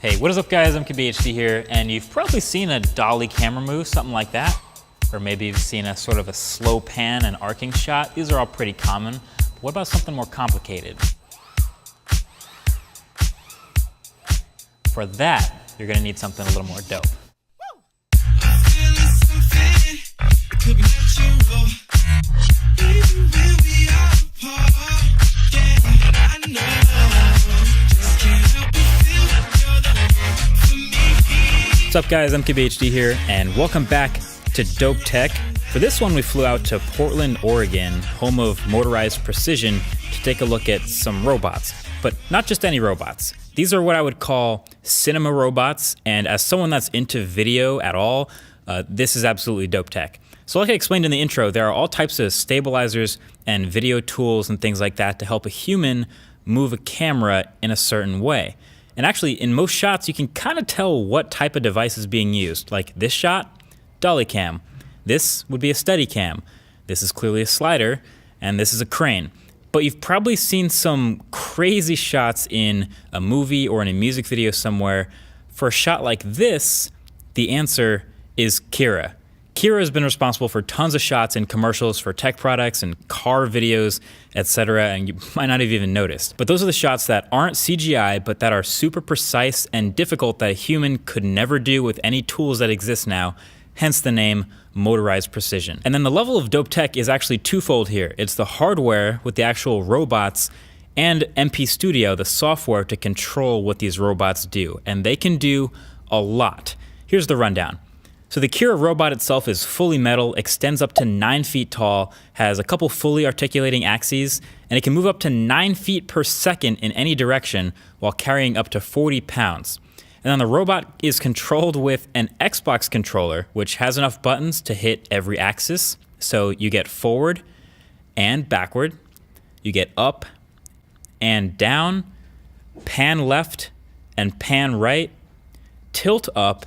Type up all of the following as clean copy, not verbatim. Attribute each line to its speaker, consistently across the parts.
Speaker 1: Hey, what is up guys, I'm MKBHD here, and you've probably seen a dolly camera move, something like that. Or maybe you've seen a sort of a slow pan and arcing shot. These are all pretty common. But what about something more complicated? For that, you're gonna need something a little more dope. What's up guys, MKBHD here, and welcome back to Dope Tech. For this one, we flew out to Portland, Oregon, home of Motorized Precision, to take a look at some robots. But not just any robots. These are what I would call cinema robots, and as someone that's into video at all, this is absolutely dope tech. So like I explained in the intro, there are all types of stabilizers and video tools and things like that to help a human move a camera in a certain way. And actually, in most shots, you can kind of tell what type of device is being used. Like this shot, dolly cam. This would be a steady cam. This is clearly a slider, and this is a crane. But you've probably seen some crazy shots in a movie or in a music video somewhere. For a shot like this, the answer is Kira. Kira has been responsible for tons of shots in commercials for tech products and car videos, etc., and you might not have even noticed. But those are the shots that aren't CGI, but that are super precise and difficult that a human could never do with any tools that exist now, hence the name Motorized Precision. And then the level of dope tech is actually twofold here. It's the hardware with the actual robots and MP Studio, the software to control what these robots do. And they can do a lot. Here's the rundown. So the Kira robot itself is fully metal, extends up to 9 feet tall, has a couple fully articulating axes, and it can move up to 9 feet per second in any direction while carrying up to 40 pounds. And then the robot is controlled with an Xbox controller, which has enough buttons to hit every axis. So you get forward and backward, you get up and down, pan left and pan right, tilt up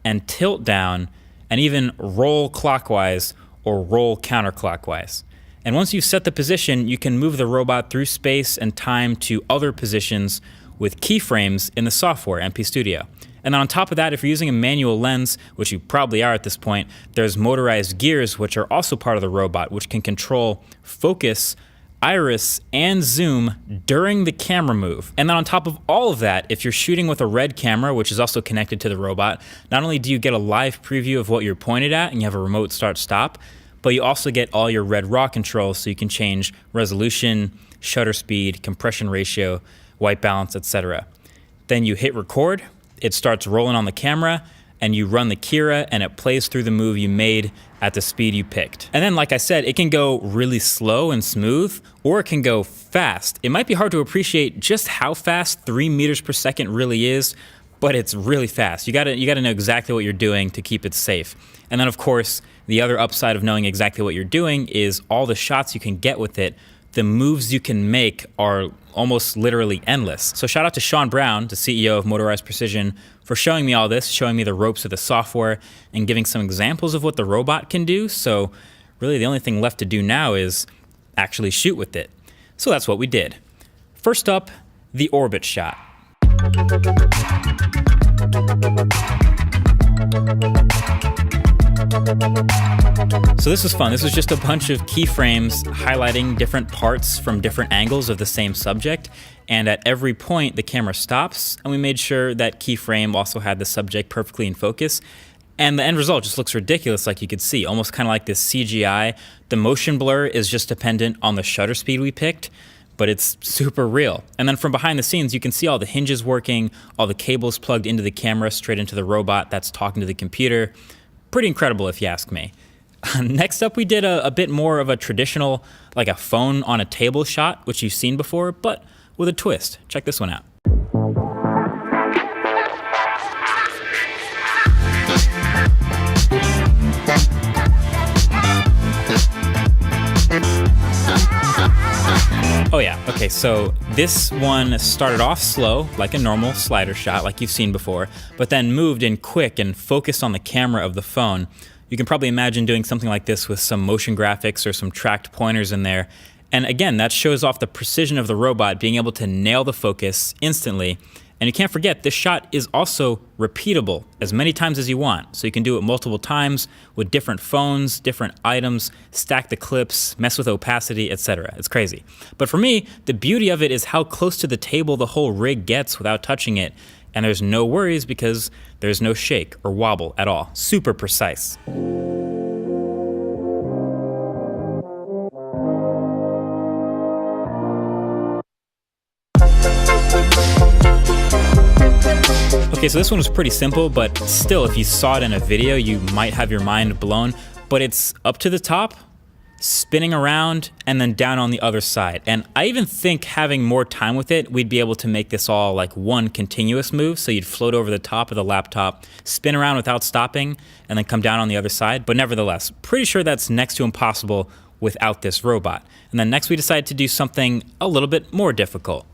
Speaker 1: and tilt down, and even roll clockwise or roll counterclockwise. And once you've set the position, you can move the robot through space and time to other positions with keyframes in the software, MP Studio. And then on top of that, if you're using a manual lens, which you probably are at this point, there's motorized gears, which are also part of the robot, which can control focus, iris, and zoom during the camera move. And then on top of all of that, if you're shooting with a red camera, which is also connected to the robot, not only do you get a live preview of what you're pointed at and you have a remote start-stop, but you also get all your red raw controls so you can change resolution, shutter speed, compression ratio, white balance, etc. Then you hit record, it starts rolling on the camera, and you run the Kira and it plays through the move you made at the speed you picked. And then, like I said, it can go really slow and smooth, or it can go fast. It might be hard to appreciate just how fast 3 meters per second really is, but it's really fast. You gotta know exactly what you're doing to keep it safe. And then of course, the other upside of knowing exactly what you're doing is all the shots you can get with it. The moves you can make are almost literally endless. So shout out to Sean Brown, the CEO of Motorized Precision, for showing me all this, showing me the ropes of the software, and giving some examples of what the robot can do. So really the only thing left to do now is actually shoot with it. So that's what we did. First up, the orbit shot. So this was fun. This was just a bunch of keyframes highlighting different parts from different angles of the same subject. And at every point, the camera stops, and we made sure that keyframe also had the subject perfectly in focus. And the end result just looks ridiculous, like you could see, almost kind of like this CGI. The motion blur is just dependent on the shutter speed we picked, but it's super real. And then from behind the scenes, you can see all the hinges working, all the cables plugged into the camera, straight into the robot that's talking to the computer. Pretty incredible if you ask me. Next up, we did a bit more of a traditional, like a phone on a table shot, which you've seen before, but with a twist. Check this one out. Oh yeah, okay, so this one started off slow, like a normal slider shot, like you've seen before, but then moved in quick and focused on the camera of the phone. You can probably imagine doing something like this with some motion graphics or some tracked pointers in there. And again, that shows off the precision of the robot being able to nail the focus instantly And you can't forget, this shot is also repeatable as many times as you want. So you can do it multiple times with different phones, different items, stack the clips, mess with opacity, etc. It's crazy. But for me, the beauty of it is how close to the table the whole rig gets without touching it. And there's no worries because there's no shake or wobble at all. Super precise. Okay, so this one was pretty simple, but still, if you saw it in a video, you might have your mind blown. But it's up to the top, spinning around, and then down on the other side. And I even think having more time with it, we'd be able to make this all like one continuous move. So you'd float over the top of the laptop, spin around without stopping, and then come down on the other side. But nevertheless, pretty sure that's next to impossible without this robot. And then next we decided to do something a little bit more difficult.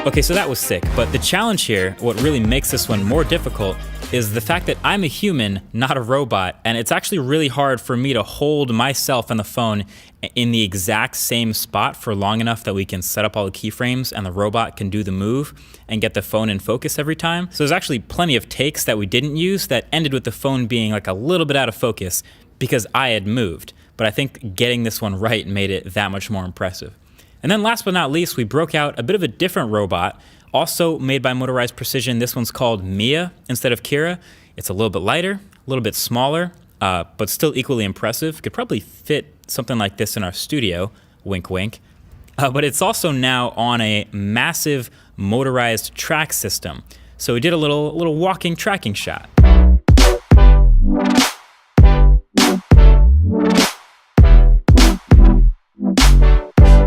Speaker 1: Okay, so that was sick, but the challenge here, what really makes this one more difficult, is the fact that I'm a human, not a robot, and it's actually really hard for me to hold myself and the phone in the exact same spot for long enough that we can set up all the keyframes and the robot can do the move and get the phone in focus every time. So there's actually plenty of takes that we didn't use that ended with the phone being like a little bit out of focus because I had moved. But I think getting this one right made it that much more impressive. And then last but not least, we broke out a bit of a different robot, also made by Motorized Precision. This one's called Mia instead of Kira. It's a little bit lighter, a little bit smaller, but still equally impressive. Could probably fit something like this in our studio, wink wink. But it's also now on a massive motorized track system. So we did a little walking tracking shot.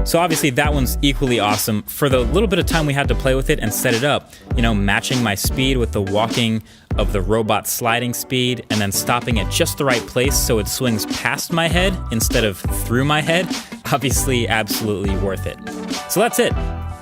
Speaker 1: So obviously that one's equally awesome. For the little bit of time we had to play with it and set it up, you know, matching my speed with the walking of the robot sliding speed and then stopping at just the right place so it swings past my head instead of through my head, obviously absolutely worth it. So that's it.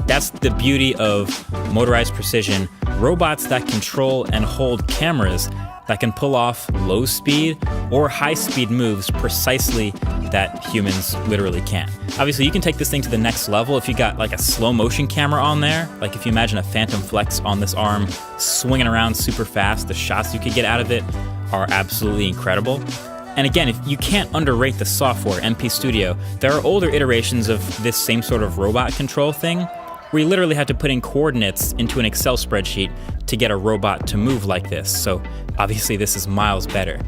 Speaker 1: That's the beauty of Motorized Precision, robots that control and hold cameras that can pull off low speed or high speed moves precisely that humans literally can't. Obviously, you can take this thing to the next level if you got like a slow motion camera on there. Like if you imagine a Phantom Flex on this arm swinging around super fast, the shots you could get out of it are absolutely incredible. And again, if you can't underrate the software, MP Studio, there are older iterations of this same sort of robot control thing where you literally had to put in coordinates into an Excel spreadsheet to get a robot to move like this. So obviously this is miles better.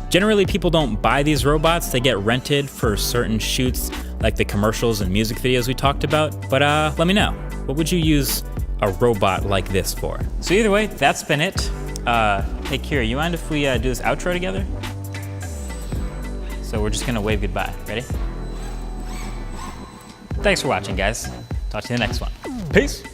Speaker 1: Generally, people don't buy these robots. They get rented for certain shoots, like the commercials and music videos we talked about. But let me know, what would you use a robot like this for? So either way, that's been it. Hey Kira, you mind if we do this outro together? So we're just gonna wave goodbye. Ready? Thanks for watching, guys. Talk to you in the next one. Peace.